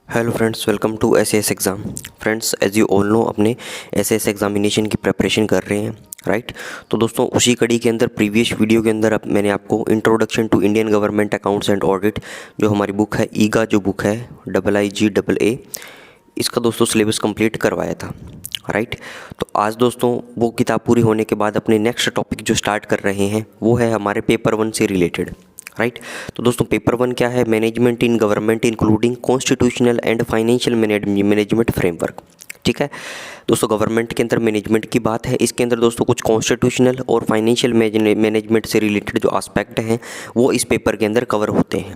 Hello friends, welcome to SAS exam. Friends, as you all know, अपने SAS examination की preparation कर रहे हैं, राइट। तो दोस्तों, उसी कड़ी के अंदर प्रीवियस वीडियो के अंदर मैंने आपको introduction to Indian government accounts and audit, जो हमारी बुक है ईगा, जो बुक है IIGAA, इसका दोस्तों सिलेबस कंप्लीट करवाया था, राइट। तो आज दोस्तों वो किताब पूरी होने के बाद अपने नेक्स्ट टॉपिक जो स्टार्ट कर रहे हैं वो है हमारे पेपर 1 से रिलेटेड, राइट। तो दोस्तों पेपर 1 क्या है? Management in government including constitutional and financial management framework. ठीक है दोस्तों, गवर्नमेंट के अंदर मैनेजमेंट की बात है। इसके अंदर दोस्तों कुछ कॉन्स्टिट्यूशनल और फाइनेंशियल मैनेजमेंट से रिलेटेड जो एस्पेक्ट हैं वो इस पेपर के अंदर कवर होते हैं,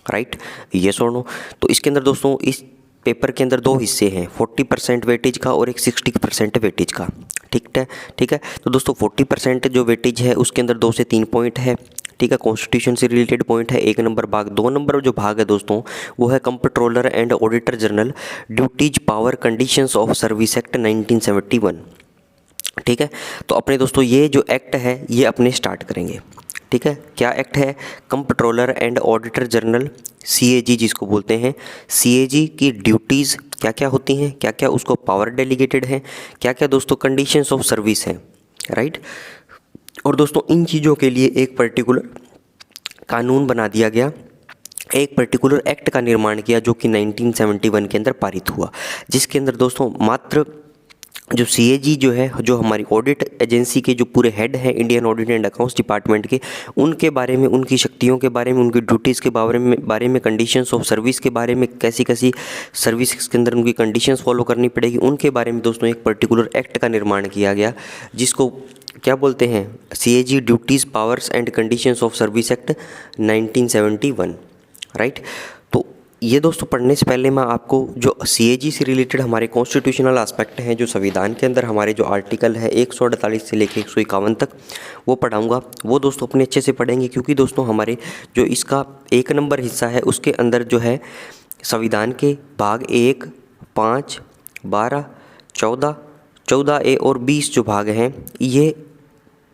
राइट। येस और नो? तो इसके अंदर दोस्तों इस पेपर के अंदर दो हिस्से हैं, 40% वेटेज का और एक 60% वेटेज का। ठीक है। तो दोस्तों 40% जो वेटेज है उसके अंदर 2 से 3 पॉइंट है, ठीक है। कॉन्स्टिट्यूशन से रिलेटेड पॉइंट है 1 नंबर भाग। 2 नंबर जो भाग है दोस्तों वो है comptroller and auditor general duties power conditions of service act 1971। ठीक है। तो अपने दोस्तों ये जो एक्ट है ये अपने स्टार्ट करेंगे। ठीक है, क्या एक्ट है? Comptroller and auditor general, CAG जिसको बोलते हैं। CAG की ड्यूटीज़ क्या क्या होती हैं, क्या क्या उसको पावर डेलीगेटेड है, क्या क्या दोस्तों कंडीशंस ऑफ सर्विस हैं, राइट। और दोस्तों इन चीज़ों के लिए एक पर्टिकुलर कानून बना दिया गया, एक पर्टिकुलर एक्ट का निर्माण किया जो कि 1971 के अंदर पारित हुआ, जिसके अंदर दोस्तों मात्र जो CAG जो है, जो हमारी ऑडिट एजेंसी के जो पूरे हेड हैं Indian audit and accounts department के, उनके बारे में, उनकी शक्तियों के बारे में, उनकी ड्यूटीज़ के बारे में कंडीशंस ऑफ सर्विस के बारे में, कैसी कैसी सर्विस के अंदर उनकी कंडीशंस फॉलो करनी पड़ेगी, उनके बारे में दोस्तों एक पर्टिकुलर एक्ट का निर्माण किया गया, जिसको क्या बोलते हैं? CAG duties powers and conditions of service act 1971, right. तो ये दोस्तों पढ़ने से पहले मैं आपको जो CAG से रिलेटेड हमारे कॉन्स्टिट्यूशनल एस्पेक्ट हैं, जो संविधान के अंदर हमारे जो आर्टिकल है 148 से लेकर 151 तक वो पढ़ाऊंगा। वो दोस्तों अपने अच्छे से पढ़ेंगे, क्योंकि दोस्तों हमारे जो इसका 1 नंबर हिस्सा है उसके अंदर जो है संविधान के भाग 1, 5, 12, 14, 14A और 20 जो भाग हैं, ये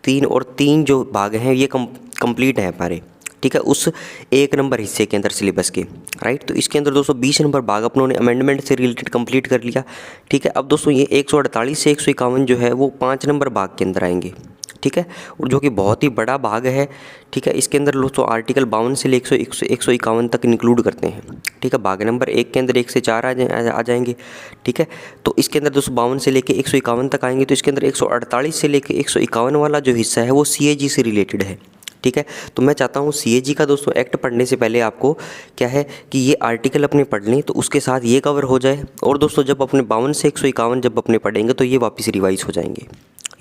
3 जो भाग हैं ये कंप्लीट हैं हमारे, ठीक है, उस 1 नंबर हिस्से के अंदर सिलेबस के, राइट। तो इसके अंदर दोस्तों 20 नंबर भाग अपनों ने अमेंडमेंट से रिलेटेड कंप्लीट कर लिया, ठीक है। अब दोस्तों ये 148 से 151 जो है वो 5 नंबर भाग के अंदर आएंगे, ठीक है, और जो कि बहुत ही बड़ा भाग है, ठीक है। इसके अंदर दोस्तों आर्टिकल 52 से लेकर 151 तक इंक्लूड करते हैं, ठीक है। भाग नंबर 1 के अंदर 1 से 4 आ जाएंगे, ठीक है। तो इसके अंदर दोस्तों 52 से लेकर 151 तक आएंगे। तो इसके अंदर 148 से लेकर 151 वाला जो हिस्सा है वो CAG से रिलेटेड है, ठीक है। तो मैं चाहता हूँ CAG का दोस्तों एक्ट पढ़ने से पहले आपको क्या है कि ये आर्टिकल अपने पढ़ लें, तो उसके साथ ये कवर हो जाए। और दोस्तों जब अपने 52 से 151 जब अपने पढ़ेंगे तो ये वापस रिवाइज हो जाएंगे,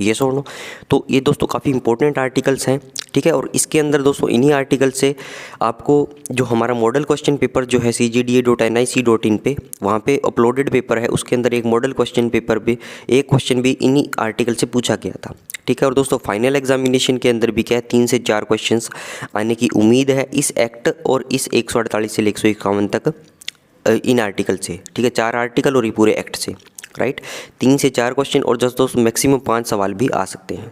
ये और नो। तो ये दोस्तों काफ़ी इंपॉर्टेंट आर्टिकल्स हैं, ठीक है। और इसके अंदर दोस्तों इन्हीं आर्टिकल से आपको जो हमारा मॉडल क्वेश्चन पेपर जो है cgda.nic.in पे, वहाँ पे अपलोडेड पेपर है, उसके अंदर एक मॉडल क्वेश्चन पेपर पे एक क्वेश्चन भी इन्हीं आर्टिकल से पूछा गया था, ठीक है। और दोस्तों फाइनल एग्जामिनेशन के अंदर भी क्या है 3 से 4 क्वेश्चंस आने की उम्मीद है इस एक्ट और इस 148 से 151 तक इन आर्टिकल से, ठीक है। 4 आर्टिकल और ये पूरे एक्ट से, राइट। 3 से 4 क्वेश्चन और दोस्तों मैक्सिमम 5 सवाल भी आ सकते हैं,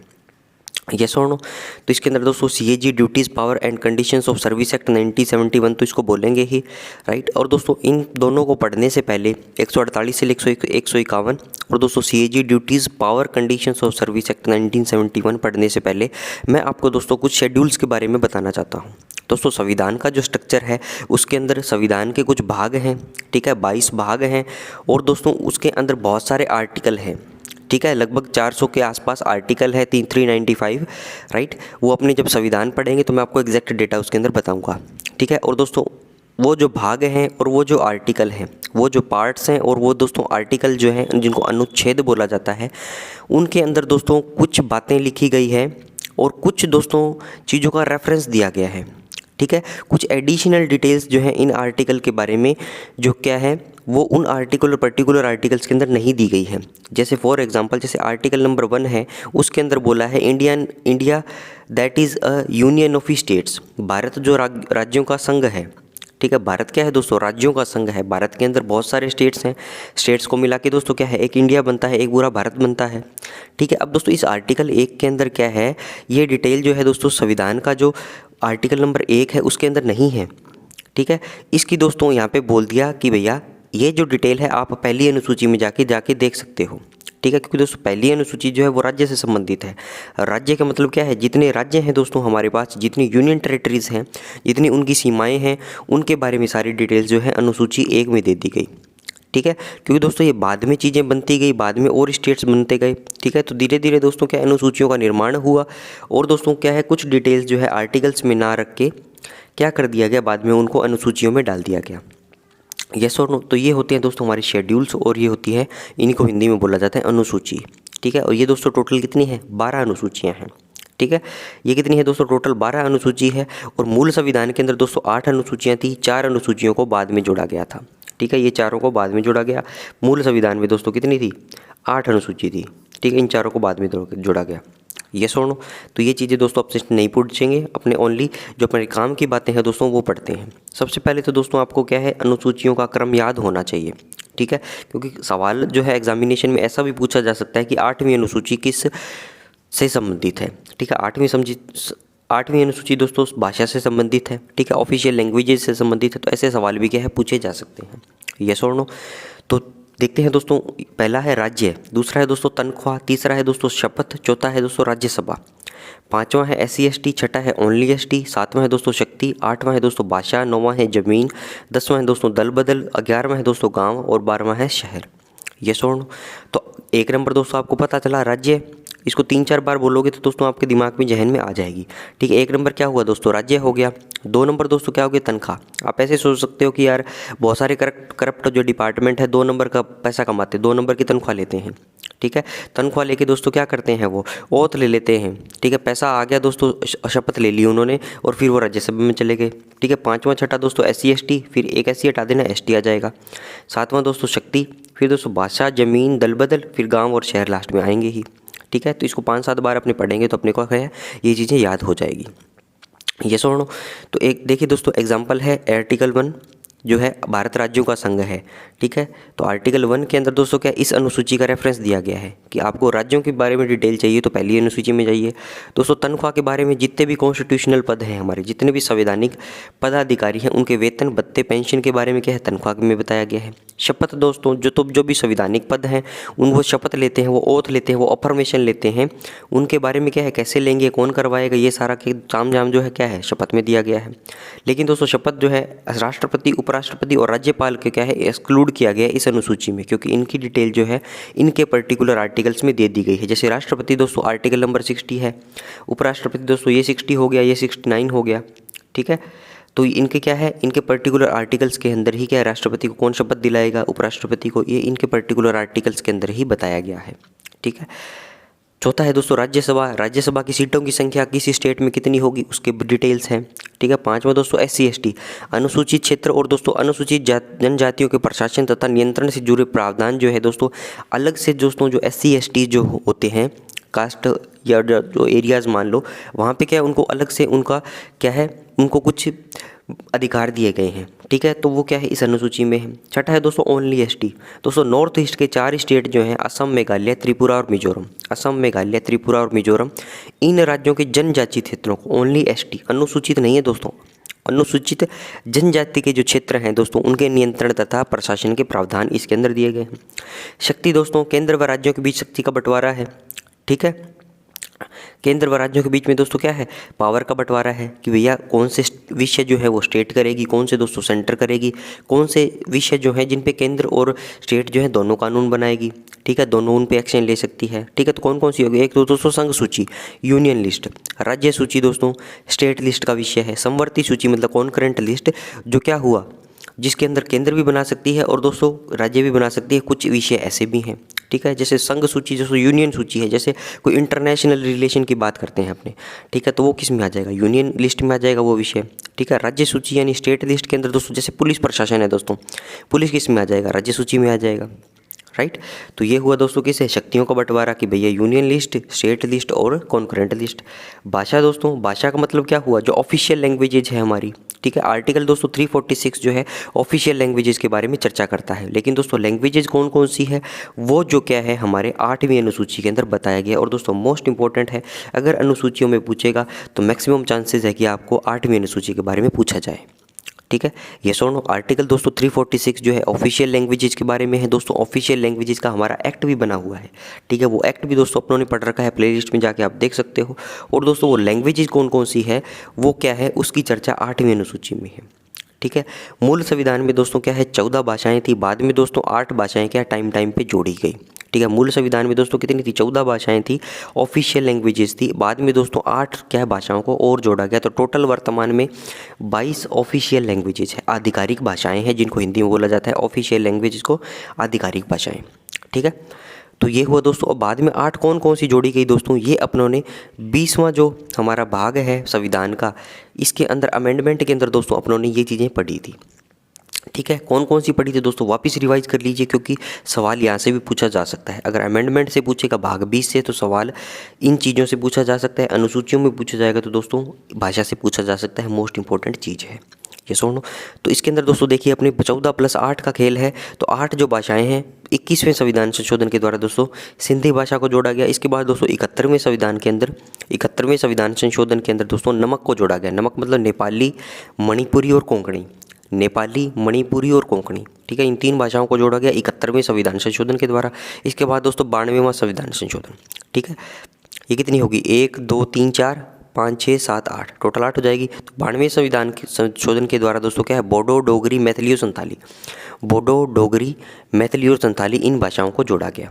यस और नो। तो इसके अंदर दोस्तों CAG duties power and conditions of service act 1971 तो इसको बोलेंगे ही, राइट। और दोस्तों इन दोनों को पढ़ने से पहले 148 से 151 और दोस्तों CAG duties power conditions of service act 1971 पढ़ने से पहले मैं आपको दोस्तों कुछ शेड्यूल्स के बारे में बताना चाहता हूँ। दोस्तों संविधान का जो स्ट्रक्चर है उसके अंदर संविधान के कुछ भाग हैं, ठीक है, 22 भाग हैं। और दोस्तों उसके अंदर बहुत सारे आर्टिकल हैं, ठीक है, लगभग 400 के आसपास आर्टिकल है, 395, राइट। वो अपने जब संविधान पढ़ेंगे तो मैं आपको एग्जैक्ट डेटा उसके अंदर बताऊंगा, ठीक है। और दोस्तों वो जो भाग हैं और वो जो आर्टिकल हैं, वो जो पार्ट्स हैं और वो दोस्तों आर्टिकल जो हैं जिनको अनुच्छेद बोला जाता है, उनके अंदर दोस्तों कुछ बातें लिखी गई है और कुछ दोस्तों चीज़ों का रेफरेंस दिया गया है, ठीक है। कुछ एडिशनल डिटेल्स जो हैं इन आर्टिकल के बारे में जो क्या है वो उन आर्टिकल और पर्टिकुलर आर्टिकल्स के अंदर नहीं दी गई है। जैसे फॉर एग्जांपल जैसे आर्टिकल नंबर 1 है, उसके अंदर बोला है India that is a union of states, Bharat जो राज्यों का संघ है, ठीक है। भारत क्या है दोस्तों? राज्यों का संघ है। भारत के अंदर बहुत सारे स्टेट्स हैं, स्टेट्स को मिला के दोस्तों क्या है एक इंडिया बनता है, एक पूरा भारत बनता है, ठीक है। अब दोस्तों इस आर्टिकल 1 के अंदर क्या है, ये डिटेल जो है दोस्तों संविधान का जो आर्टिकल नंबर 1 है उसके अंदर नहीं है, ठीक है। इसकी दोस्तों यहाँ पे बोल दिया कि भैया ये जो डिटेल है आप पहली अनुसूची में जाके देख सकते हो, ठीक है। क्योंकि दोस्तों पहली अनुसूची जो है वो राज्य से संबंधित है। राज्य का मतलब क्या है, जितने राज्य हैं दोस्तों हमारे पास, जितनी यूनियन टेरिटरीज़ हैं, जितनी उनकी सीमाएं हैं, उनके बारे में सारी डिटेल्स जो है अनुसूची 1 में दे दी गई, ठीक है। क्योंकि दोस्तों ये बाद में चीज़ें बनती गई, बाद में और स्टेट्स बनते गए, ठीक है। तो धीरे धीरे दोस्तों क्या अनुसूचियों का निर्माण हुआ, और दोस्तों क्या है कुछ डिटेल्स जो है आर्टिकल्स में ना रख के क्या कर दिया गया, बाद में उनको अनुसूचियों में डाल दिया गया। यस और नो। तो ये होते हैं दोस्तों हमारे शेड्यूल्स, और ये होती है, इनको हिंदी में बोला जाता है अनुसूची, ठीक है। और ये दोस्तों टोटल कितनी है, 12 अनुसूचियाँ हैं, ठीक है। ये कितनी है दोस्तों, टोटल 12 अनुसूची है। और मूल संविधान के अंदर दोस्तों 8 अनुसूचियाँ थी, 4 अनुसूचियों को बाद में जोड़ा गया था, ठीक है। ये चारों को बाद में जोड़ा गया। मूल संविधान में दोस्तों कितनी थी, 8 अनुसूची थी, ठीक है। इन चारों को बाद में जोड़ा गया। यस और नो। तो ये चीज़ें दोस्तों आपसे नहीं पूछेंगे, अपने ओनली जो अपने काम की बातें हैं दोस्तों वो पढ़ते हैं। सबसे पहले तो दोस्तों आपको क्या है, अनुसूचियों का क्रम याद होना चाहिए, ठीक है। क्योंकि सवाल जो है एग्जामिनेशन में ऐसा भी पूछा जा सकता है कि 8वीं अनुसूची किस से संबंधित है, ठीक है। 8वीं अनुसूची दोस्तों भाषा से संबंधित है, ठीक है, ऑफिशियल लैंग्वेजेस से संबंधित है। तो ऐसे सवाल भी क्या है पूछे जा सकते हैं। यस और नो। तो देखते हैं दोस्तों, पहला है राज्य, दूसरा है दोस्तों तनख्वाह, तीसरा है दोस्तों शपथ, चौथा है दोस्तों राज्यसभा, पांचवा है SC ST, छठा है ओनली ST, सातवां है दोस्तों शक्ति, आठवां है दोस्तों भाषा, नौवां है जमीन, 10वां है दोस्तों दल बदल, 11वां है दोस्तों गांव, और 12वां है शहर। यस और नो। तो 1 नंबर दोस्तों आपको पता चला राज्य, इसको 3-4 बार बोलोगे तो दोस्तों आपके दिमाग में जहन में आ जाएगी, ठीक है। 1 नंबर क्या हुआ दोस्तों, राज्य हो गया। 2 नंबर दोस्तों क्या हो गया, तनख्वाह। आप ऐसे सोच सकते हो कि यार बहुत सारे करप्ट जो डिपार्टमेंट है 2 नंबर का पैसा कमाते, 2 नंबर की तनख्वाह लेते हैं, ठीक है। तनख्वाह लेके दोस्तों क्या करते हैं, वो ओथ ले लेते हैं, ठीक है। पैसा आ गया दोस्तों, शपथ ले ली उन्होंने, और फिर वो राज्यसभा में चले गए, ठीक है। 5वां छठा दोस्तों SC ST, फिर एक SC हटा देना ST आ जाएगा। 7वां दोस्तों शक्ति, फिर दोस्तों भाषा, जमीन, दल बदल, फिर गाँव और शहर लास्ट में आएंगे ही, ठीक है। तो इसको 5-7 बार अपने पढ़ेंगे तो अपने को क्या है, ये चीज़ें याद हो जाएगी। यस और नो। तो एक देखिए दोस्तों एग्जांपल है आर्टिकल 1 जो है भारत राज्यों का संघ है, ठीक है। तो आर्टिकल 1 के अंदर दोस्तों क्या इस अनुसूची का रेफरेंस दिया गया है कि आपको राज्यों के बारे में डिटेल चाहिए तो पहली अनुसूची में जाइए। दोस्तों तनख्वाह के बारे में जितने भी कॉन्स्टिट्यूशनल पद हैं हमारे, जितने भी संवैधानिक पदाधिकारी हैं, उनके वेतन भत्ते पेंशन के बारे में क्या है, तनख्वाह में बताया गया है। शपथ दोस्तों जो भी संवैधानिक पद हैं वो शपथ लेते हैं, वो ओथ लेते हैं, वो अफर्मेशन लेते हैं, उनके बारे में क्या है, कैसे लेंगे, कौन करवाएगा, ये सारा के तामझाम जो है क्या है शपथ में दिया गया है। लेकिन दोस्तों शपथ जो है राष्ट्रपति, उपराष्ट्रपति और राज्यपाल के क्या है एक्सक्लूड किया गया है इस अनुसूची में, क्योंकि इनकी डिटेल जो है इनके पर्टिकुलर आर्टिकल्स में दे दी गई है। जैसे राष्ट्रपति दोस्तों आर्टिकल नंबर 60 है, उपराष्ट्रपति दोस्तों ये 60 हो गया, ये 69 हो गया, ठीक है। तो इनके क्या है, इनके पर्टिकुलर आर्टिकल्स के अंदर ही क्या है, राष्ट्रपति को कौन शपथ दिलाएगा, उपराष्ट्रपति को, ये इनके पर्टिकुलर आर्टिकल्स के अंदर ही बताया गया है, ठीक है। चौथा है दोस्तों राज्यसभा, राज्यसभा की सीटों की संख्या किसी स्टेट में कितनी होगी उसके डिटेल्स हैं, ठीक है। 5वां दोस्तों SC ST अनुसूचित क्षेत्र और दोस्तों अनुसूचित जनजातियों के प्रशासन तथा नियंत्रण से जुड़े प्रावधान जो है दोस्तों अलग से दोस्तों जो SC ST जो होते हैं कास्ट या जो एरियाज़ मान लो, वहाँ पे क्या है उनको अलग से उनका क्या है, उनको कुछ अधिकार दिए गए हैं, ठीक है। तो वो क्या है इस अनुसूची में है। छठा है दोस्तों ओनली ST। दोस्तों नॉर्थ ईस्ट के 4 स्टेट जो हैं असम, मेघालय, त्रिपुरा और मिजोरम, असम, मेघालय, त्रिपुरा और मिजोरम, इन राज्यों के जनजातीय क्षेत्रों को ओनली ST, अनुसूचित नहीं है दोस्तों, अनुसूचित जनजाति के जो क्षेत्र हैं दोस्तों उनके नियंत्रण तथा प्रशासन के प्रावधान इसके अंदर दिए गए हैं। शक्ति दोस्तों केंद्र व राज्यों के बीच शक्ति का बंटवारा है, ठीक है। केंद्र व राज्यों के बीच में दोस्तों क्या है, पावर का बंटवारा है कि भैया कौन से विषय जो है वो स्टेट करेगी, कौन से दोस्तों सेंटर करेगी, कौन से विषय जो है जिन पे केंद्र और स्टेट जो है दोनों कानून बनाएगी, ठीक है, दोनों उन पे एक्शन ले सकती है, ठीक है। तो कौन कौन सी होगी, एक तो दोस्तों संघ सूची, यूनियन लिस्ट, राज्य सूची दोस्तों स्टेट लिस्ट का विषय है, समवर्ती सूची मतलब कॉन्करेंट लिस्ट जो क्या हुआ जिसके अंदर केंद्र भी बना सकती है और दोस्तों राज्य भी बना सकती है, कुछ विषय ऐसे भी हैं, ठीक है। जैसे संघ सूची दोस्तों यूनियन सूची है, जैसे कोई इंटरनेशनल रिलेशन की बात करते हैं अपने, ठीक है, तो वो किस में आ जाएगा, यूनियन लिस्ट में आ जाएगा वो विषय, ठीक है। राज्य सूची यानी स्टेट लिस्ट के अंदर दोस्तों जैसे पुलिस प्रशासन है दोस्तों, पुलिस किस में आ जाएगा, राज्य सूची में आ जाएगा, राइट। तो ये हुआ दोस्तों किसे, शक्तियों का बंटवारा कि भैया यूनियन लिस्ट, स्टेट लिस्ट और कॉन्करेंट लिस्ट। भाषा दोस्तों, भाषा का मतलब क्या हुआ, जो ऑफिशियल लैंग्वेजेज है हमारी, ठीक है। आर्टिकल दोस्तों 346 जो है ऑफिशियल लैंग्वेजेस के बारे में चर्चा करता है, लेकिन दोस्तों लैंग्वेजेस कौन कौन सी है वो जो क्या है हमारे 8वीं अनुसूची के अंदर बताया गया। और दोस्तों मोस्ट इंपॉर्टेंट है, अगर अनुसूचियों में पूछेगा तो मैक्सिमम चांसेस है कि आपको 8वीं अनुसूची के बारे में पूछा जाए, ठीक है। ये सुनो, आर्टिकल दोस्तों 346 जो है ऑफिशियल लैंग्वेजेस के बारे में है दोस्तों। ऑफिशियल लैंग्वेजेस का हमारा एक्ट भी बना हुआ है, ठीक है। वो एक्ट भी दोस्तों अपनों ने पढ़ रखा है, प्लेलिस्ट में जाके आप देख सकते हो। और दोस्तों वो लैंग्वेजेस कौन कौन सी है, वो क्या है, उसकी चर्चा 8वीं अनुसूची में है, ठीक है। मूल संविधान में दोस्तों क्या है, 14 भाषाएं थी, बाद में दोस्तों 8 भाषाएं क्या टाइम टाइम पे जोड़ी गई, ठीक है। मूल संविधान में दोस्तों कितनी थी, 14 भाषाएं थी, ऑफिशियल लैंग्वेजेस थी, बाद में दोस्तों 8 क्या है भाषाओं को और जोड़ा गया। तो टोटल वर्तमान में 22 ऑफिशियल लैंग्वेजेस है, आधिकारिक भाषाएं हैं, जिनको हिंदी में बोला जाता है ऑफिशियल लैंग्वेजेस को आधिकारिक भाषाएं, ठीक है। तो ये हुआ दोस्तों। और बाद में 8 कौन कौन सी जोड़ी गई दोस्तों, ये अपनों ने 20वां जो हमारा भाग है संविधान का, इसके अंदर अमेंडमेंट के अंदर दोस्तों अपनों ने ये चीज़ें पढ़ी थी, ठीक है। कौन कौन सी पढ़ी थी दोस्तों, वापस रिवाइज कर लीजिए, क्योंकि सवाल यहाँ से भी पूछा जा सकता है। अगर अमेंडमेंट से पूछेगा भाग 20 से, तो सवाल इन चीज़ों से पूछा जा सकता है। अनुसूचियों में पूछा जाएगा तो दोस्तों भाषा से पूछा जा सकता है, मोस्ट इंपॉर्टेंट चीज़ है ये सुनो। तो इसके अंदर दोस्तों देखिए अपने 14 + 8 का खेल है। तो 8 जो भाषाएं हैं, 21वें संविधान संशोधन के द्वारा दोस्तों सिंधी भाषा को जोड़ा गया। इसके बाद दोस्तों 71वें संविधान के अंदर, 71वें संविधान संशोधन के अंदर दोस्तों नमक को जोड़ा गया। नमक मतलब नेपाली, मणिपुरी और कोंकणी, नेपाली, मणिपुरी और कोंकणी, ठीक है। इन 3 भाषाओं को जोड़ा गया 71वें संविधान संशोधन के द्वारा। इसके बाद दोस्तों 92वां संविधान संशोधन, ठीक है। ये कितनी होगी, 1 2 3 4 5 6 7 8, टोटल 8 हो जाएगी। तो 92वें संविधान के संशोधन के द्वारा दोस्तों क्या है, बोडो, डोगरी, मैथिली और संथाली, बोडो, डोगरी, मैथिली और संथाली इन भाषाओं को जोड़ा गया,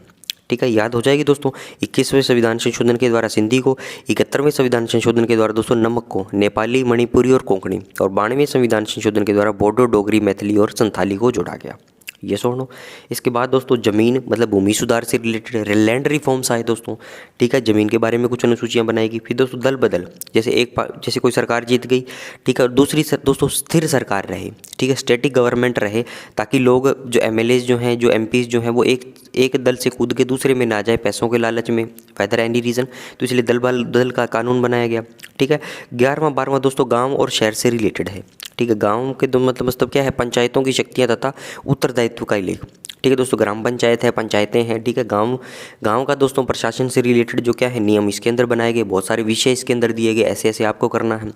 ठीक है। याद हो जाएगी दोस्तों। 21वें संविधान संशोधन के द्वारा सिंधी को, 71वें संविधान संशोधन के द्वारा दोस्तों नमक को, नेपाली, मणिपुरी और कोंकणी, और 92वें संविधान संशोधन के द्वारा बोडो, डोगरी, मैथिली और संथाली को जोड़ा गया, ये सुनो। इसके बाद दोस्तों जमीन मतलब भूमि सुधार से रिलेटेड लैंड रिफॉर्म्स आए दोस्तों, ठीक है। जमीन के बारे में कुछ अनुसूचियाँ बनाएगी। फिर दोस्तों दल बदल, जैसे कोई सरकार जीत गई, ठीक है, और दूसरी दोस्तों स्थिर सरकार रहे, ठीक है, स्टैटिक गवर्नमेंट रहे, ताकि लोग जो MLAs जो हैं, जो MPs जो हैं, वो एक दल से कूद के दूसरे में ना जाए पैसों के लालच में, फैदर एनी रीज़न। तो इसलिए दल का कानून बनाया गया, ठीक है। 11वां 12वां दोस्तों गांव और शहर से रिलेटेड है, ठीक है। गांव के दो मतलब क्या है, पंचायतों की शक्तियां तथा उत्तरदायित्व का उल्लेख, ठीक है दोस्तों। ग्राम पंचायत है, पंचायतें हैं, ठीक है। गांव का दोस्तों प्रशासन से रिलेटेड जो क्या है नियम इसके अंदर बनाए गए, बहुत सारे विषय इसके अंदर दिए गए, ऐसे ऐसे आपको करना है।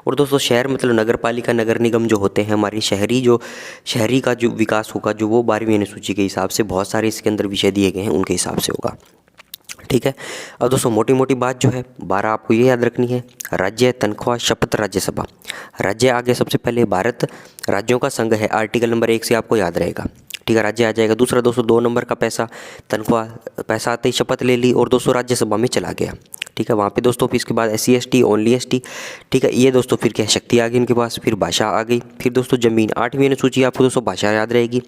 और दोस्तों शहर मतलब नगर पालिका, नगर निगम जो होते हैं हमारी शहरी का जो विकास होगा, जो वो 12वीं अनुसूची के हिसाब से बहुत सारे इसके अंदर विषय दिए गए हैं, उनके हिसाब से होगा, ठीक है। अब दोस्तों मोटी मोटी बात जो है 12 आपको ये याद रखनी है। राज्य, तनख्वाह, शपथ, राज्यसभा। राज्य आगे सबसे पहले भारत राज्यों का संघ है, आर्टिकल नंबर 1 से आपको याद रहेगा, ठीक है, राज्य आ जाएगा। दूसरा दोस्तों 2 नंबर का पैसा, तनख्वाह, पैसा आते ही शपथ ले ली और दोस्तों राज्यसभा में चला गया, ठीक है। वहाँ पे दोस्तों फिर इसके बाद SC ST, ओनली ST, ठीक है। ये दोस्तों फिर क्या शक्ति आ गई इनके पास, फिर भाषा आ गई, फिर दोस्तों जमीन, 8वीं अनुसूची आपको दोस्तों भाषा याद रहेगी।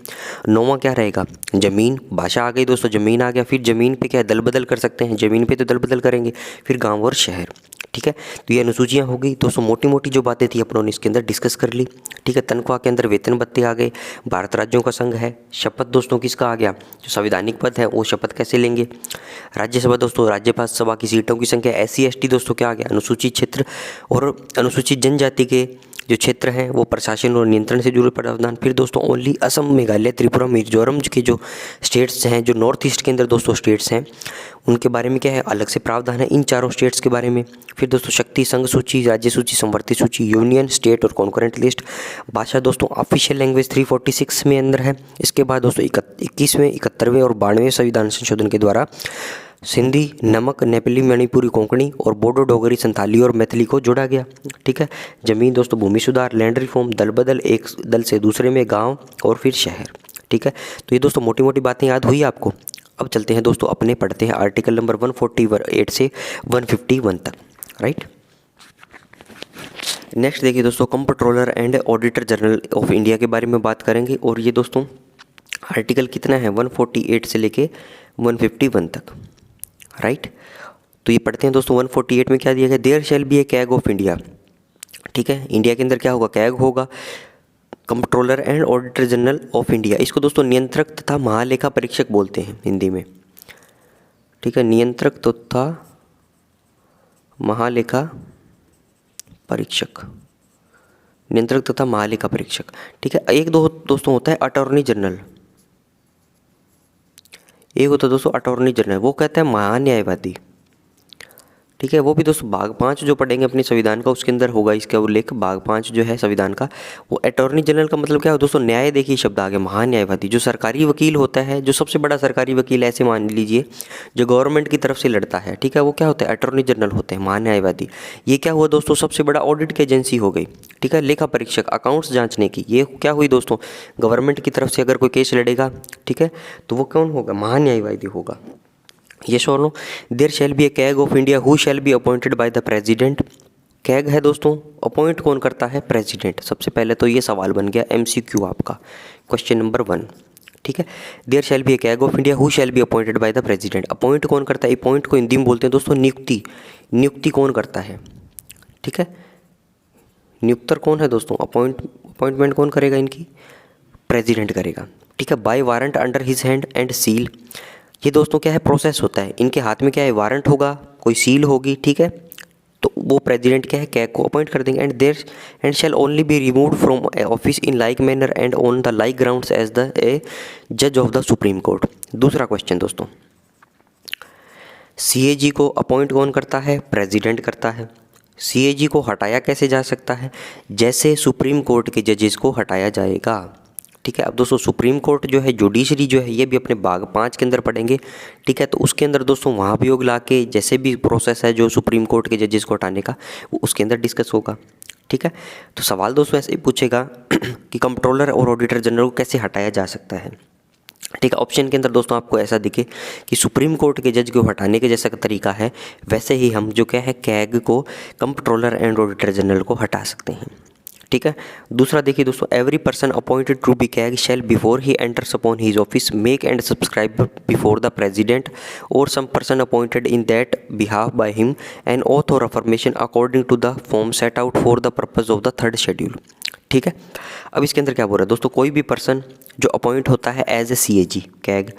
9वां क्या रहेगा, जमीन, भाषा आ गई दोस्तों, जमीन आ गया। फिर जमीन पे क्या दल बदल कर सकते हैं, जमीन पे तो दल बदल करेंगे। फिर गाँव और शहर, ठीक है। तो ये अनुसूचियाँ हो गई दोस्तों। मोटी मोटी जो बातें थी अपनों ने इसके अंदर डिस्कस कर ली, ठीक है। तनख्वाह के अंदर वेतन भत्ते आ गए, भारत राज्यों का संघ है। शपथ दोस्तों किसका आ गया, जो संवैधानिक पद है वो शपथ कैसे लेंगे। राज्यसभा दोस्तों राज्यसभा की सीटों की संख्या। SC ST दोस्तों क्या आ गया, अनुसूचित क्षेत्र और अनुसूचित जनजाति के जो क्षेत्र हैं वो प्रशासन और नियंत्रण से जुड़े प्रावधान। फिर दोस्तों ओनली असम, मेघालय, त्रिपुरा, मिजोरम के जो स्टेट्स हैं, जो नॉर्थ ईस्ट के अंदर दोस्तों स्टेट्स हैं, उनके बारे में क्या है अलग से प्रावधान है, इन चारों स्टेट्स के बारे में। फिर दोस्तों शक्ति, संघ सूची, राज्य सूची, संवर्ती सूची, यूनियन, स्टेट और कॉन्करेंट लिस्ट। भाषा दोस्तों ऑफिशियल लैंग्वेज 346 में अंदर है। इसके बाद दोस्तों 21वें, 71वें और 92वें संविधान संशोधन के द्वारा सिंधी, नमक, नेपाली, मणिपुरी, कोंकणी और बोडो, डोगरी, संथाली और मैथिली को जोड़ा गया, ठीक है। जमीन दोस्तों भूमि सुधार, लैंड रिफॉर्म, दल बदल, एक दल से दूसरे में गांव और फिर शहर, ठीक है। तो ये दोस्तों मोटी मोटी बातें याद हुई आपको। अब चलते हैं दोस्तों अपने पढ़ते हैं आर्टिकल नंबर 148 से 151 तक, राइट। नेक्स्ट देखिए दोस्तों comptroller and auditor general of India के बारे में बात करेंगे। और ये दोस्तों आर्टिकल कितना है, 148 से लेके 151 तक, राइट। तो ये पढ़ते हैं दोस्तों। 148 में क्या दिया गया, there shall be a CAG of India, ठीक है। इंडिया के अंदर क्या होगा, कैग होगा, comptroller and auditor general of India. इसको दोस्तों नियंत्रक तथा महालेखा परीक्षक बोलते हैं हिंदी में, ठीक है। नियंत्रक तथा महालेखा परीक्षक, नियंत्रक तथा महालेखा परीक्षक, ठीक है। एक दो दोस्तों होता है अटॉर्नी जनरल, एक होता है दोस्तों अटॉर्नी जनरल, वो कहता है महान्यायवादी, ठीक है। वो भी दोस्तों भाग 5 जो पढ़ेंगे अपने संविधान का उसके अंदर होगा इसका उल्लेख। भाग 5 जो है संविधान का, वो अटॉर्नी जनरल का मतलब क्या है दोस्तों, न्याय। देखिए शब्द आगे, महान्यायवादी। जो सरकारी वकील होता है, जो सबसे बड़ा सरकारी वकील ऐसे मान लीजिए जो गवर्नमेंट की तरफ से लड़ता है, ठीक है, वो क्या होता है, अटॉर्नी जनरल होते हैं, महान्यायवादी। ये क्या हुआ दोस्तों, सबसे बड़ा ऑडिट की एजेंसी हो गई, ठीक है, लेखा परीक्षक, अकाउंट्स जांचने की। ये क्या हुई दोस्तों, गवर्नमेंट की तरफ से अगर कोई केस लड़ेगा, ठीक है, तो वो कौन होगा, महान्यायवादी होगा। ये और no, there shall be a CAG of India who shall be appointed by the president. CAG है दोस्तों, अपॉइंट कौन करता है, प्रेसिडेंट। सबसे पहले तो ये सवाल बन गया MCQ आपका, क्वेश्चन नंबर 1, ठीक है। There shall be a CAG of India who shall be appointed by the president. Appoint कौन करता है, अपॉइंट को हिंदी में बोलते हैं दोस्तों नियुक्ति। नियुक्ति कौन करता है, ठीक है, नियुक्तर कौन है दोस्तों, अपॉइंटमेंट कौन करेगा इनकी, प्रेसिडेंट करेगा, ठीक है। By warrant under his hand and seal. ये दोस्तों क्या है, प्रोसेस होता है, इनके हाथ में क्या है, वारंट होगा, कोई सील होगी, ठीक है, तो वो प्रेसिडेंट क्या है, कैग को अपॉइंट कर देंगे। And shall only be removed from office in like manner and on the like grounds as the a जज ऑफ द सुप्रीम कोर्ट। दूसरा क्वेश्चन दोस्तों, CAG को अपॉइंट कौन करता है, प्रेसिडेंट करता है। CAG को हटाया कैसे जा सकता है, जैसे सुप्रीम कोर्ट के जजेस को हटाया जाएगा, ठीक है। अब दोस्तों सुप्रीम कोर्ट जो है, जुडिशरी जो है, ये भी अपने भाग 5 के अंदर पढ़ेंगे, ठीक है। तो उसके अंदर दोस्तों वहाँ भी योग ला के जैसे भी प्रोसेस है जो सुप्रीम कोर्ट के जजेस को हटाने का, वो उसके अंदर डिस्कस होगा, ठीक है। तो सवाल दोस्तों ऐसे ही पूछेगा कि कंट्रोलर और ऑडिटर जनरल को कैसे हटाया जा सकता है, ठीक है। ऑप्शन के अंदर दोस्तों आपको ऐसा दिखे कि सुप्रीम कोर्ट के जज को हटाने के जैसा तरीका है, वैसे ही हम जो क्या है, कैग को, कंट्रोलर एंड ऑडिटर जनरल को हटा सकते हैं, ठीक है। दूसरा देखिए दोस्तों, every person appointed to be CAG shall before he enters upon his office make and subscribe before the president और some person appointed in that behalf by him an oath और affirmation according to the form set out for the purpose of the 3rd schedule, ठीक है। अब इसके अंदर क्या बोल रहा है दोस्तों, कोई भी पर्सन जो अपॉइंट होता है एज ए CAG, कैग,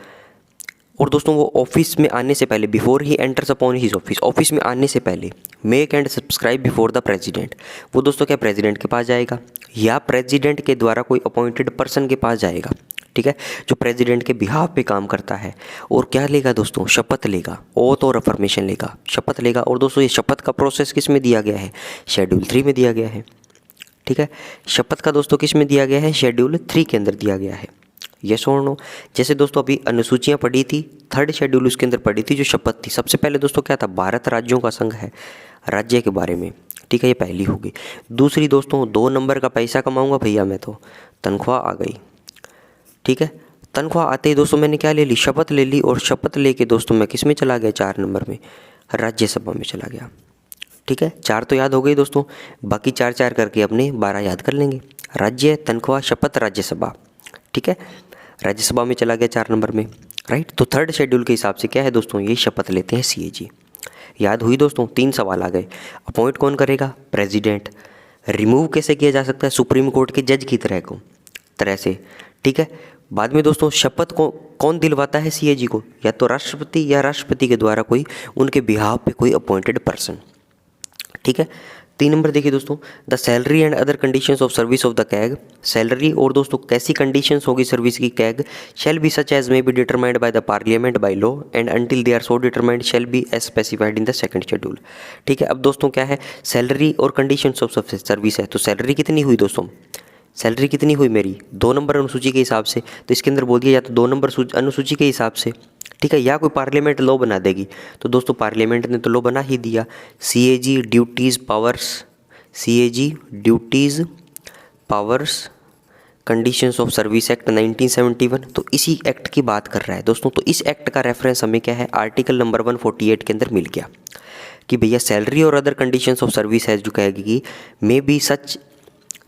और दोस्तों वो ऑफिस में आने से पहले, before he enters upon his office, office में आने से पहले, make and subscribe before the president, वो दोस्तों क्या प्रेसिडेंट के पास जाएगा या प्रेसिडेंट के द्वारा कोई अपॉइंटेड पर्सन के पास जाएगा, ठीक है, जो प्रेसिडेंट के बिहाफ पे काम करता है, और क्या लेगा दोस्तों, शपथ लेगा, ओथ और अफर्मेशन लेगा, शपथ लेगा। और दोस्तों ये शपथ का प्रोसेस किस में दिया गया है, शेड्यूल 3 में दिया गया है, ठीक है। शपथ का दोस्तों किस में दिया गया है, शेड्यूल 3 के अंदर दिया गया है। यस और नो, जैसे दोस्तों अभी अनुसूचियाँ पढ़ी थी, 3rd शेड्यूल उसके अंदर पढ़ी थी जो शपथ थी। सबसे पहले दोस्तों क्या था, भारत राज्यों का संघ है, राज्य के बारे में, ठीक है, ये पहली होगी। दूसरी दोस्तों, 2 नंबर का पैसा कमाऊंगा भैया मैं, तो तनख्वाह आ गई, ठीक है। तनख्वाह आते ही दोस्तों मैंने क्या ले ली, शपथ ले ली, और शपथ लेके दोस्तों मैं किस में चला गया, 4 नंबर में, राज्यसभा में चला गया, ठीक है। 4 तो याद हो गई दोस्तों, बाकी 4 करके अपने 12 याद कर लेंगे। राज्य, तनख्वाह, शपथ, राज्यसभा, ठीक है, राज्यसभा में चला गया 4 नंबर में, राइट। तो 3rd शेड्यूल के हिसाब से क्या है दोस्तों, ये शपथ लेते हैं CAG। याद हुई दोस्तों, 3 सवाल आ गए। अपॉइंट कौन करेगा, प्रेसिडेंट। रिमूव कैसे किया जा सकता है, सुप्रीम कोर्ट के जज की तरह से, ठीक है। बाद में दोस्तों शपथ को कौन दिलवाता है CAG को, या तो राष्ट्रपति या राष्ट्रपति के द्वारा कोई उनके बिहाफ पे कोई अपॉइंटेड पर्सन, ठीक है। 3 नंबर देखिए दोस्तों, the salary and other conditions of service of the CAG. Salary और दोस्तों कैसी कंडीशंस होगी सर्विस की, CAG shall be such as may be determined by the parliament by law and until they are so determined shall be as specified in the 2nd schedule, ठीक है। अब दोस्तों क्या है, सैलरी और कंडीशंस ऑफ सर्विस है, तो salary कितनी हुई दोस्तों, सैलरी कितनी हुई मेरी, 2 नंबर अनुसूची के हिसाब से, तो इसके अंदर बोल दिया या तो 2 नंबर अनुसूची के हिसाब से, ठीक है, या कोई पार्लियामेंट लॉ बना देगी। तो दोस्तों पार्लियामेंट ने तो लॉ बना ही दिया, CAG duties powers, CAG duties powers conditions of service act 1971, तो इसी एक्ट की बात कर रहा है दोस्तों। तो इस एक्ट का रेफरेंस हमें क्या है, आर्टिकल नंबर 148 के अंदर मिल गया कि भैया सैलरी और अदर कंडीशंस ऑफ सर्विस है जो कहेगी may be such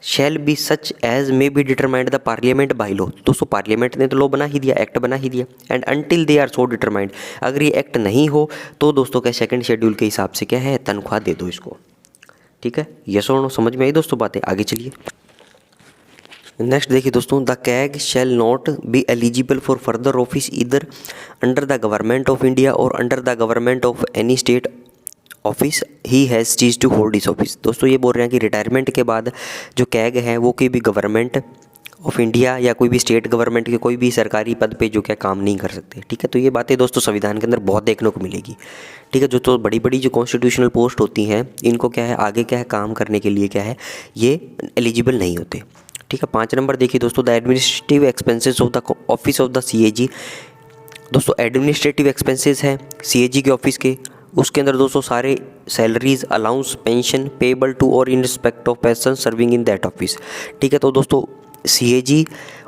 shall be such as may be determined the parliament by law. दोस्तों पार्लियामेंट ने तो लॉ बना ही दिया, एक्ट बना ही दिया, and until they are so determined, अगर ये एक्ट नहीं हो तो दोस्तों क्या 2nd शेड्यूल के हिसाब से क्या है, तनख्वाह दे दो इसको, ठीक है। यस और नो, समझ में आई दोस्तों बातें, आगे चलिए। नेक्स्ट देखिए दोस्तों, the CAG shall not be eligible for further office इधर under the government of India और under the government of any state office he has ceased to hold this office. दोस्तों ये बोल रहे हैं कि रिटायरमेंट के बाद जो कैग है वो कोई भी गवर्नमेंट ऑफ इंडिया या कोई भी स्टेट गवर्नमेंट के कोई भी सरकारी पद पे जो क्या काम नहीं कर सकते। ठीक है, तो ये बातें दोस्तों संविधान के अंदर बहुत देखने को मिलेगी। ठीक है, जो तो बड़ी बड़ी जो कॉन्स्टिट्यूशनल पोस्ट होती हैं इनको क्या है आगे क्या है काम करने के लिए क्या है ये एलिजिबल नहीं होते। ठीक है, 5 नंबर देखिए दोस्तों, the administrative expenses of the office of the CAG। दोस्तों एडमिनिस्ट्रेटिव एक्सपेंसेस है CAG के ऑफिस के, उसके अंदर दोस्तों सारे salaries, allowance, pension payable to और in respect of person serving in that office. ठीक है, तो दोस्तों CAG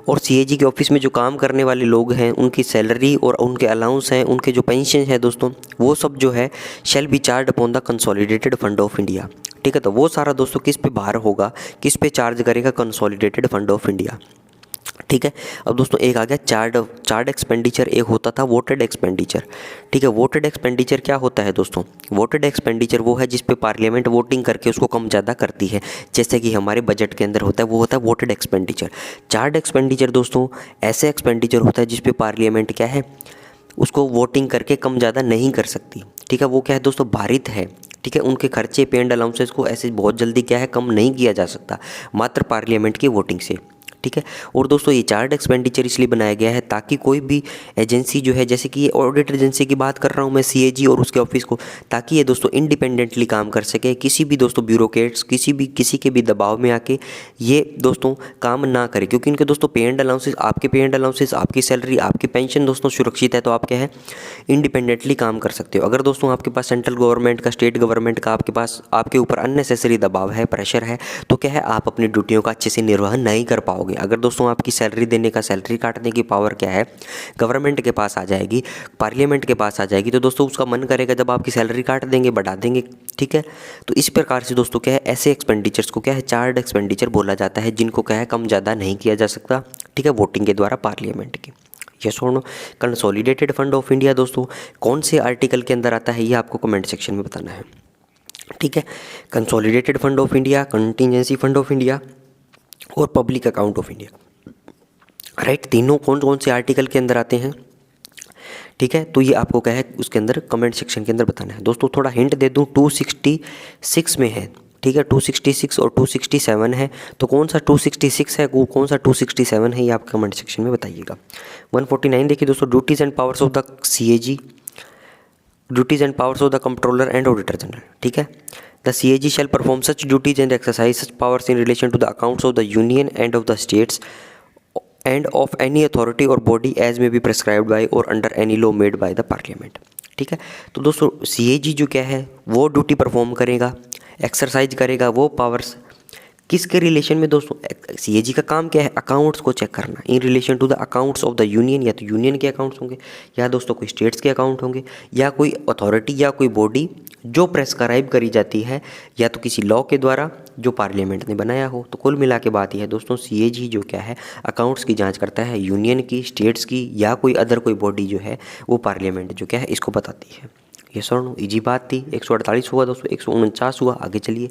और CAG के ऑफिस में जो काम करने वाले लोग हैं उनकी सैलरी और उनके अलाउंस हैं, उनके जो पेंशन है दोस्तों वो सब जो है shall B charge upon the consolidated fund of India. ठीक है, तो वो सारा दोस्तों किस पे भार होगा, किस पे चार्ज करेगा, कंसोलिडेटेड फंड ऑफ इंडिया। ठीक है, अब दोस्तों एक आ गया चार्ड एक्सपेंडिचर, एक होता था वोटेड एक्सपेंडिचर। ठीक है, वोटेड एक्सपेंडिचर क्या होता है दोस्तों, वोटेड एक्सपेंडिचर वो है जिस पे पार्लियामेंट वोटिंग करके उसको कम ज़्यादा करती है, जैसे कि हमारे बजट के अंदर होता है, वो होता है वोटेड एक्सपेंडिचर। चार्ड एक्सपेंडिचर दोस्तों ऐसे एक्सपेंडिचर होता है जिस पे पार्लियामेंट क्या है उसको वोटिंग करके कम ज़्यादा नहीं कर सकती। ठीक है, वो क्या है दोस्तों भारित है। ठीक है, उनके खर्चे पे एंड अलाउंसेस को ऐसे बहुत जल्दी क्या है कम नहीं किया जा सकता, मात्र पार्लियामेंट की वोटिंग से। ठीक है, और दोस्तों ये चार्ट एक्सपेंडिचर इसलिए बनाया गया है ताकि कोई भी एजेंसी जो है, जैसे कि ये ऑडिट एजेंसी की बात कर रहा हूँ मैं CAG और उसके ऑफिस को, ताकि ये दोस्तों इंडिपेंडेंटली काम कर सके, किसी भी दोस्तों ब्यूरोक्रेट्स किसी के भी दबाव में आके ये दोस्तों काम ना करे, क्योंकि इनके दोस्तों पे एंड अलाउंसेस, आपके पे एंड अलाउंसेस, आपकी सैलरी, आपकी पेंशन दोस्तों सुरक्षित है, तो आप क्या है इंडिपेंडेंटली काम कर सकते हो। अगर दोस्तों आपके पास सेंट्रल गवर्नमेंट का, स्टेट गवर्नमेंट का आपके पास आपके ऊपर अननेसेसरी दबाव है, प्रेशर है, तो क्या है आप अपनी ड्यूटियों का अच्छे से निर्वहन नहीं कर पाओगे। अगर दोस्तों आपकी सैलरी देने का, सैलरी काटने की पावर क्या है गवर्नमेंट के पास आ जाएगी, पार्लियामेंट के पास आ जाएगी, तो दोस्तों उसका मन करेगा जब आपकी सैलरी काट देंगे, बढ़ा देंगे। ठीक है, तो इस प्रकार से दोस्तों क्या है ऐसे एक्सपेंडिचर्स को क्या है चार्ड एक्सपेंडिचर बोला जाता है, जिनको क्या है कम ज़्यादा नहीं किया जा सकता। ठीक है, वोटिंग के द्वारा पार्लियामेंट की। यस और no. Consolidated fund of India दोस्तों कौन से आर्टिकल के अंदर आता है ये आपको कमेंट सेक्शन में बताना है। ठीक है, consolidated fund of India, contingency fund of India और public account of India. Right, तीनों कौन कौन से आर्टिकल के अंदर आते हैं। ठीक है, तो ये आपको क्या है उसके अंदर कमेंट सेक्शन के अंदर बताना है। दोस्तों थोड़ा हिंट दे दूं, 266 में है। ठीक है, 266 और 267 है, तो कौन सा 266 है वो कौन सा 267 है ये आप कमेंट सेक्शन में बताइएगा। 149 देखिए दोस्तों, duties and powers of the CAG, duties and powers of the controller and auditor general. ठीक है, the CAG shall perform such duties and exercise such powers in relation to the accounts of the union and of the states and of any authority or body as may be prescribed by or under any law made by the parliament। ठीक है, तो दोस्तों CAG जो क्या है वो duty perform करेगा, exercise करेगा वो पावर्स किसके रिलेशन में दोस्तों। CAG का काम क्या है अकाउंट्स को चेक करना in relation to the accounts of the union, या तो यूनियन के अकाउंट्स होंगे या दोस्तों कोई स्टेट्स के अकाउंट होंगे या कोई अथॉरिटी या कोई बॉडी जो प्रेस्क्राइब करी जाती है या तो किसी लॉ के द्वारा जो पार्लियामेंट ने बनाया हो। तो कुल मिला के बात यह है दोस्तों CAG जो क्या है अकाउंट्स की जांच करता है, यूनियन की, स्टेट्स की या कोई अदर कोई बॉडी जो है वो पार्लियामेंट जो क्या है इसको बताती है। ये सुनो इजी बात थी। 148 हुआ दोस्तों, 149 हुआ। आगे चलिए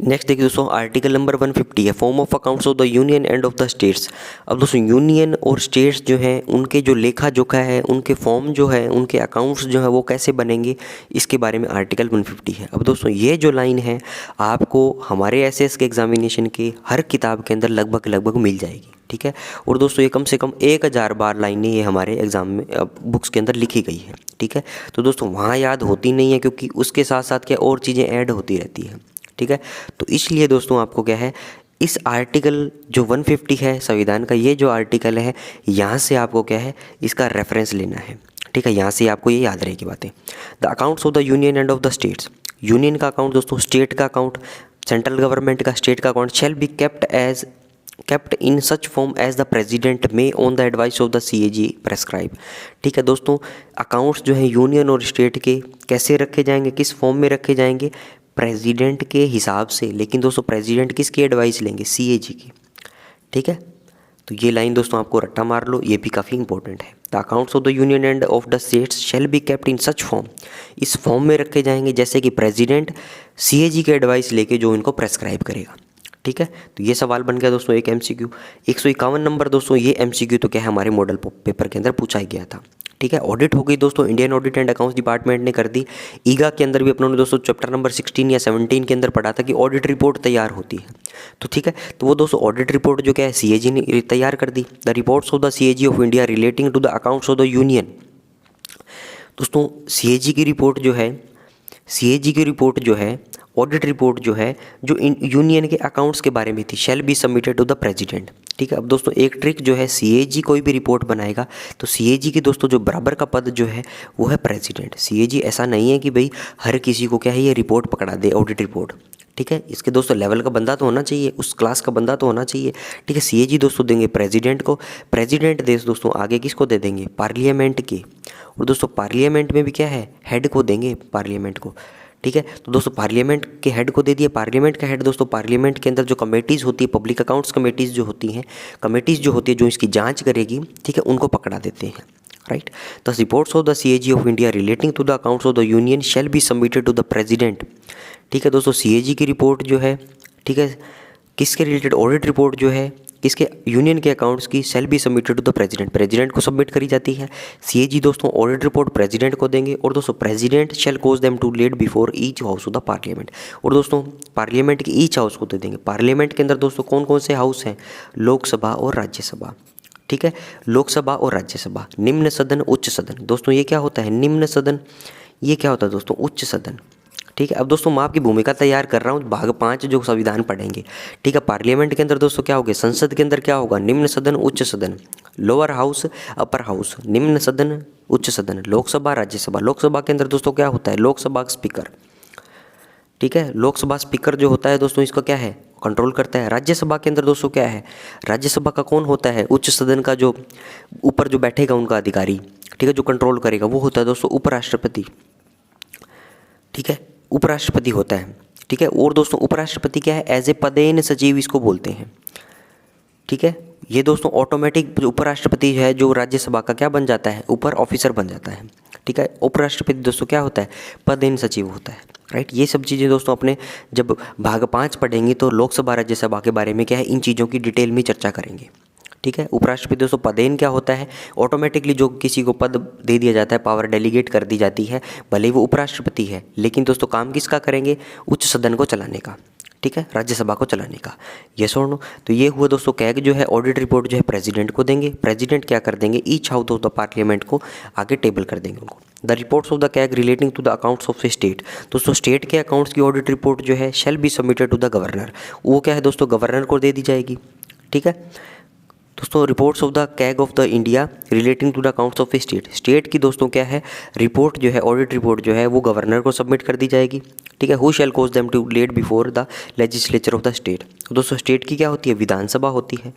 नेक्स्ट देखिए दोस्तों, आर्टिकल नंबर 150 है form of accounts of the union end of the states. अब दोस्तों यूनियन और स्टेट्स जो हैं उनके जो लेखा जोखा है, उनके फॉर्म जो है, उनके अकाउंट्स जो है वो कैसे बनेंगे इसके बारे में आर्टिकल 150 है। अब दोस्तों ये जो लाइन है आपको हमारे SS के एग्जामिनेशन के हर किताब के अंदर लगभग मिल जाएगी। ठीक है, और दोस्तों ये कम से कम 1000 बार लाइनें ये हमारे एग्जाम में बुक्स के अंदर लिखी गई है। ठीक है, तो दोस्तों वहाँ याद होती नहीं है क्योंकि उसके साथ साथ क्या और चीज़ें ऐड होती रहती है। ठीक है, तो इसलिए दोस्तों आपको क्या है इस आर्टिकल जो 150 है संविधान का, ये जो आर्टिकल है यहाँ से आपको क्या है इसका रेफरेंस लेना है। ठीक है, यहाँ से आपको ये याद रहेगी बातें। The accounts of the union end of the states, union का अकाउंट दोस्तों, स्टेट का अकाउंट, सेंट्रल गवर्नमेंट का स्टेट का account shall be kept in such form as the president may on the advice of the CAG prescribe। ठीक है दोस्तों, accounts जो है यूनियन और स्टेट के कैसे रखे जाएंगे, किस फॉर्म में रखे जाएंगे, प्रेसिडेंट के हिसाब से। लेकिन दोस्तों प्रेसिडेंट किसकी एडवाइस लेंगे, CAG की। ठीक है, तो ये लाइन दोस्तों आपको रट्टा मार लो, ये भी काफ़ी इंपॉर्टेंट है। The accounts of the union end of the states shall be kept in such form, इस फॉर्म में रखे जाएंगे जैसे कि प्रेसिडेंट CAG की एडवाइस लेके जो इनको प्रेस्क्राइब करेगा। ठीक है, तो ये सवाल बन गया दोस्तों एक MCQ। 151 नंबर दोस्तों, ये MCQ तो क्या है हमारे मॉडल पेपर के अंदर पूछा गया था। ठीक है। ऑडिट हो गई दोस्तों, Indian audit and accounts department ने कर दी। ईगा के अंदर भी अपनों ने दोस्तों चैप्टर नंबर 16 या 17 के अंदर पढ़ा था कि ऑडिट रिपोर्ट तैयार होती है। तो ठीक है, तो वो दोस्तों ऑडिट रिपोर्ट जो क्या है CAG ने तैयार कर दी। The reports of the CAG of India relating to the accounts of the union. दोस्तों CAG की रिपोर्ट जो है, CAG की रिपोर्ट जो है, ऑडिट रिपोर्ट जो है, जो यूनियन के अकाउंट्स के बारे में थी, shall be submitted to the president. ठीक है। अब दोस्तों एक ट्रिक जो है, CAG कोई भी रिपोर्ट बनाएगा तो CAG की दोस्तों जो बराबर का पद जो है वो है प्रेसिडेंट। CAG ऐसा नहीं है कि भाई हर किसी को क्या है ये रिपोर्ट पकड़ा दे, ऑडिट रिपोर्ट। ठीक है, इसके दोस्तों लेवल का बंदा तो होना चाहिए, उस क्लास का बंदा तो होना चाहिए। ठीक है, CAG दोस्तों देंगे प्रेसिडेंट को, प्रेसिडेंट देश दोस्तों आगे किसको दे देंगे, पार्लियामेंट के। और दोस्तों पार्लियामेंट में भी क्या है, हेड को देंगे, पार्लियामेंट को। ठीक है, तो दोस्तों पार्लियामेंट के हेड को दे दिया। पार्लियामेंट का हेड दोस्तों पार्लियामेंट के अंदर जो कमेटीज़ होती है, पब्लिक अकाउंट्स कमेटीज़ जो होती हैं, कमेटीज़ जो होती है जो इसकी जांच करेगी, ठीक है, उनको पकड़ा देते हैं। Right, the reports of the CAG of India relating to the accounts of the union shall be submitted to the president. ठीक है दोस्तों, CAG की रिपोर्ट जो है, ठीक है, किसके रिलेटेड, ऑडिट रिपोर्ट जो है किसके, यूनियन के अकाउंट्स की, shall be submitted to the president, president को सबमिट करी जाती है। CAG दोस्तों ऑडिट रिपोर्ट प्रेसिडेंट को देंगे और दोस्तों president shall cause them to laid before each house of the parliament. और दोस्तों पार्लियामेंट की ईच हाउस को दे देंगे। पार्लियामेंट के अंदर दोस्तों कौन कौन से हाउस हैं, लोकसभा और राज्यसभा। ठीक है, लोकसभा और राज्यसभा, निम्न सदन, उच्च सदन। दोस्तों ये क्या होता है, निम्न सदन, ये क्या होता है दोस्तों, उच्च सदन। ठीक है, अब दोस्तों मैं आपकी भूमिका तैयार कर रहा हूँ, भाग 5 जो संविधान पढ़ेंगे। ठीक है, पार्लियामेंट के अंदर दोस्तों क्या होगा, संसद के अंदर क्या होगा, निम्न सदन, उच्च सदन, लोअर हाउस, अपर हाउस, निम्न सदन, उच्च सदन, लोकसभा, राज्यसभा। लोकसभा के अंदर दोस्तों क्या होता है, लोकसभा स्पीकर। ठीक है, लोकसभा स्पीकर जो होता है दोस्तों इसका क्या है, कंट्रोल करता है। राज्यसभा के अंदर दोस्तों क्या है, राज्यसभा का कौन होता है, उच्च सदन का जो ऊपर जो बैठेगा उनका अधिकारी, ठीक है, जो कंट्रोल करेगा वो होता है दोस्तों उपराष्ट्रपति। ठीक है, उपराष्ट्रपति होता है। ठीक है, और दोस्तों उपराष्ट्रपति क्या है, एज ए पदेन सचिव इसको बोलते हैं। ठीक है, ये दोस्तों ऑटोमेटिक जो उपराष्ट्रपति है जो राज्यसभा का क्या बन जाता है, ऊपर ऑफिसर बन जाता है। ठीक है, उपराष्ट्रपति दोस्तों क्या होता है, पदेन सचिव होता है। राइट, ये सब चीज़ें दोस्तों अपने जब भाग 5 पढ़ेंगे तो लोकसभा राज्यसभा के बारे में क्या है, इन चीज़ों की डिटेल में चर्चा करेंगे। ठीक है, उपराष्ट्रपति दोस्तों पदेन क्या होता है, ऑटोमेटिकली जो किसी को पद दे दिया जाता है, पावर डेलीगेट कर दी जाती है, भले ही वो उपराष्ट्रपति है, लेकिन दोस्तों काम किसका करेंगे, उच्च सदन को चलाने का। ठीक है, राज्यसभा को चलाने का। यस और नो, तो ये हुआ दोस्तों कैग जो है, ऑडिट रिपोर्ट जो है प्रेसिडेंट को देंगे, प्रेसिडेंट क्या कर देंगे, each house of the parliament को आगे टेबल कर देंगे उनको। The reports of the CAG relating to the accounts of state. दोस्तों स्टेट के अकाउंट्स की ऑडिट रिपोर्ट जो है shall be submitted to the governor. वो क्या है दोस्तों, गवर्नर को दे दी जाएगी। ठीक है दोस्तों, reports of the CAG of the India relating to the accounts of state. State की दोस्तों क्या है, रिपोर्ट जो है, ऑडिट रिपोर्ट जो है वो गवर्नर को सबमिट कर दी जाएगी। ठीक है, who shall cause them to laid before the legislature of the state. दोस्तों स्टेट की क्या होती है, विधानसभा होती है।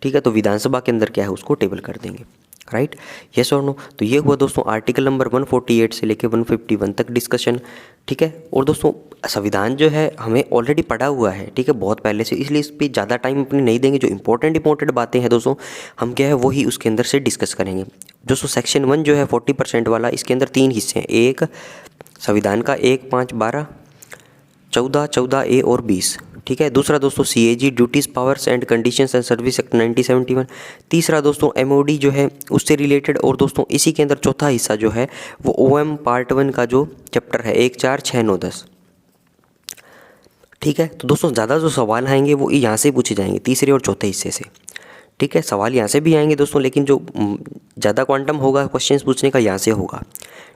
ठीक है, तो विधानसभा के अंदर क्या है, उसको टेबल कर देंगे। राइट, यस और नो, तो ये हुआ दोस्तों आर्टिकल नंबर 148 से लेकर 151 तक डिस्कशन। ठीक है, और दोस्तों संविधान जो है हमें ऑलरेडी पढ़ा हुआ है, ठीक है, बहुत पहले से, इसलिए इस पर ज़्यादा टाइम अपने नहीं देंगे। जो इंपॉर्टेंट बातें हैं दोस्तों हम क्या है वही उसके अंदर से डिस्कस करेंगे। दोस्तों सेक्शन 1 जो है 40% वाला, इसके अंदर 3 हिस्से हैं। एक संविधान का 1, 5, 12, 14, 14A और 20। ठीक है, दूसरा दोस्तों CAG duties, powers and conditions and service act 1971। तीसरा दोस्तों MOD जो है उससे रिलेटेड। और दोस्तों इसी के अंदर चौथा हिस्सा जो है वो OM पार्ट 1 का जो चैप्टर है 1, 4, 6, 9, 10। ठीक है, तो दोस्तों ज़्यादा जो सवाल आएंगे वो यहाँ से पूछे जाएंगे, तीसरे और चौथे हिस्से से। ठीक है, सवाल यहाँ से भी आएंगे दोस्तों, लेकिन जो ज़्यादा क्वांटम होगा क्वेश्चंस पूछने का यहाँ से होगा।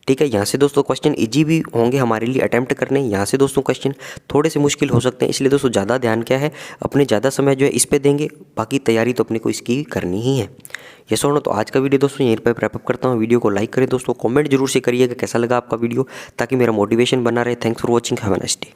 ठीक है, यहाँ से दोस्तों क्वेश्चन इजी भी होंगे हमारे लिए अटेम्प्ट करने, यहाँ से दोस्तों क्वेश्चन थोड़े से मुश्किल हो सकते हैं। इसलिए दोस्तों ज़्यादा ध्यान क्या है, अपने ज़्यादा समय जो है इस पे देंगे, बाकी तैयारी तो अपने को इसकी करनी ही है। ये सुनो, तो आज का वीडियो दोस्तों यहीं पर रैप अप करता हूँ। वीडियो को लाइक करें दोस्तों, कमेंट जरूर से करिएगा कैसा लगा आपका वीडियो, ताकि मेरा मोटिवेशन बना रहे। Thanks for watching, have a nice day.